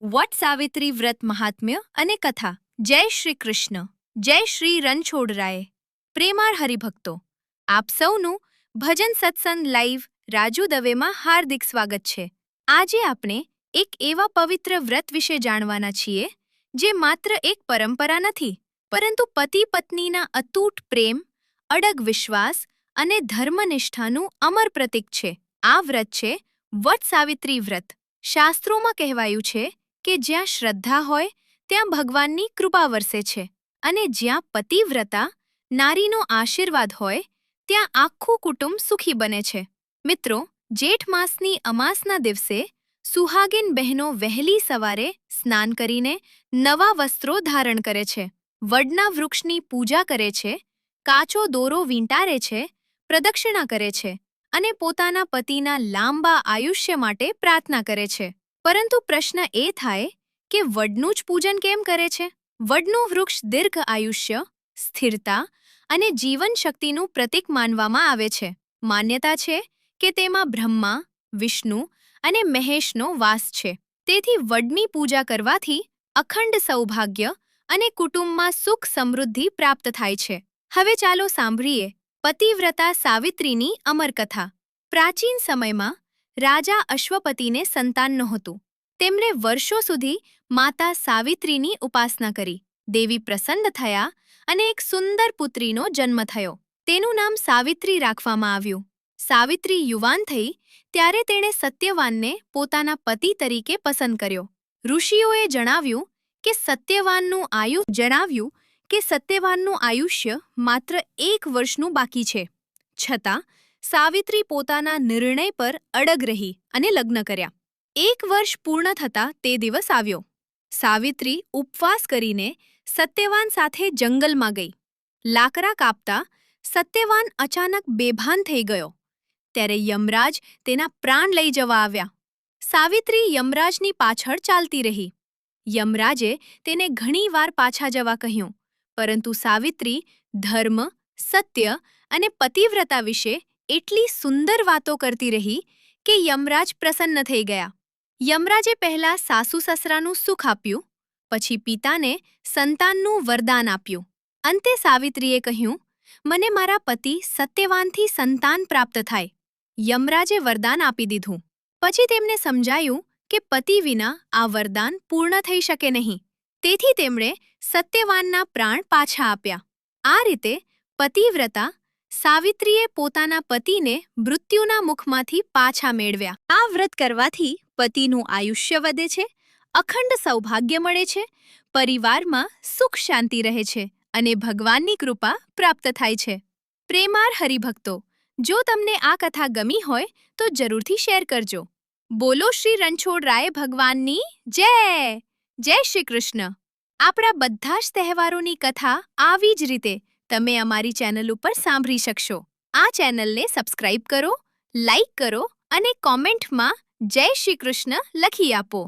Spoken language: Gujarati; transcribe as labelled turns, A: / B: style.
A: વટ સાવિત્રી વ્રત મહાત્મ્ય અને કથા. જય શ્રી કૃષ્ણ. જય શ્રી રણછોડરાય. પ્રેમાળ હરિભક્તો, આપ સૌનું ભજન સત્સંગ લાઈવ રાજુ દવેમાં હાર્દિક સ્વાગત છે. આજે આપણે એક એવા પવિત્ર વ્રત વિશે જાણવાના છીએ જે માત્ર એક પરંપરા નથી, પરંતુ પતિ પત્નીના અતૂટ પ્રેમ, અડગ વિશ્વાસ અને ધર્મનિષ્ઠાનું અમર પ્રતીક છે. આ વ્રત છે વટ સાવિત્રી વ્રત. શાસ્ત્રોમાં કહેવાયું છે કે જ્યાં શ્રદ્ધા હોય ત્યાં ભગવાનની કૃપા વરસે છે, અને જ્યાં પતિવ્રતા નારીનો આશીર્વાદ હોય ત્યાં આખું કુટુંબ સુખી બને છે. મિત્રો, જેઠ માસની અમાસના દિવસે સુહાગિન બહેનો વહેલી સવારે સ્નાન કરીને નવા વસ્ત્રો ધારણ કરે છે, વડના વૃક્ષની પૂજા કરે છે, કાચો દોરો વીંટારે છે, પ્રદક્ષિણા કરે છે અને પોતાના પતિના લાંબા આયુષ્ય માટે પ્રાર્થના કરે છે. પરંતુ પ્રશ્ન એ થાય કે વડનું જ પૂજન કેમ કરે છે? વડનું વૃક્ષ દીર્ઘ આયુષ્ય, સ્થિરતા અને જીવન શક્તિનું પ્રતીક માનવામાં આવે છે. માન્યતા છે કે તેમાં બ્રહ્મા, વિષ્ણુ અને મહેશનો વાસ છે. તેથી વડની પૂજા કરવાથી અખંડ સૌભાગ્ય અને કુટુંબમાં સુખ સમૃદ્ધિ પ્રાપ્ત થાય છે. હવે ચાલો સાંભળીએ પતિવ્રતા સાવિત્રીની અમર કથા. પ્રાચીન સમયમાં રાજા અશ્વપતિને સંતાન નહોતું. તેમણે વર્ષો સુધી માતા સાવિત્રીની ઉપાસના કરી. દેવી પ્રસન્ન થયા અને એક સુંદર પુત્રીનો જન્મ થયો. તેનું નામ સાવિત્રી રાખવામાં આવ્યું. સાવિત્રી યુવાન થઈ ત્યારે તેણે સત્યવાનને પોતાના પતિ તરીકે પસંદ કર્યો. ઋષિઓએ જણાવ્યું કે સત્યવાનનું આયુષ્ય માત્ર 1 વર્ષનું બાકી છે. છતાં સાવિત્રી પોતાના નિર્ણય પર અડગ રહી અને લગ્ન કર્યા. 1 વર્ષ પૂર્ણ થતાં તે દિવસ આવ્યો. સાવિત્રી ઉપવાસ કરીને સત્યવાન સાથે જંગલમાં ગઈ. લાકડા કાપતા સત્યવાન અચાનક બેભાન થઈ ગયો. ત્યારે યમરાજ તેના પ્રાણ લઈ જવા આવ્યા. સાવિત્રી યમરાજની પાછળ ચાલતી રહી. યમરાજે તેને ઘણીવાર પાછા જવા કહ્યું, પરંતુ સાવિત્રી ધર્મ, સત્ય અને પતિવ્રતા વિશે એટલી સુંદર વાતો કરતી રહી કે યમરાજ પ્રસન્ન થઈ ગયા. યમરાજે પહેલા સાસુ સસરાનું સુખ આપ્યું, પછી પિતાને સંતાનનું વરદાન આપ્યું. અંતે સાવિત્રીએ કહ્યું, મને મારા પતિ સત્યવાનથી સંતાન પ્રાપ્ત થાય. યમરાજે વરદાન આપી દીધું. પછી તેમને સમજાયું કે પતિ વિના આ વરદાન પૂર્ણ થઈ શકે નહીં. તેથી તેમણે સત્યવાનના પ્રાણ પાછા આપ્યા. આ રીતે પતિવ્રતા સાવિત્રીએ પોતાના પતિને મૃત્યુના મુખમાંથી પાછા મેળવ્યા. આ વ્રત કરવાથી પતિનું આયુષ્ય વધે છે, અખંડ સૌભાગ્ય મળે છે, પરિવારમાં સુખ શાંતિ રહે છે અને ભગવાનની કૃપા પ્રાપ્ત થાય છે. પ્રેમાળ હરિભક્તો, જો તમને આ કથા ગમી હોય તો જરૂરથી શેર કરજો. બોલો શ્રી રણછોડરાય ભગવાનની જય. જય શ્રી કૃષ્ણ. આપણા બધા જ તહેવારોની કથા આવી જ રીતે તમે અમારી ચેનલ ઉપર સાંભળી શકશો. આ ચેનલને સબસ્ક્રાઇબ કરો, લાઇક કરો અને કોમેન્ટમાં જય શ્રી કૃષ્ણ લખી આપો.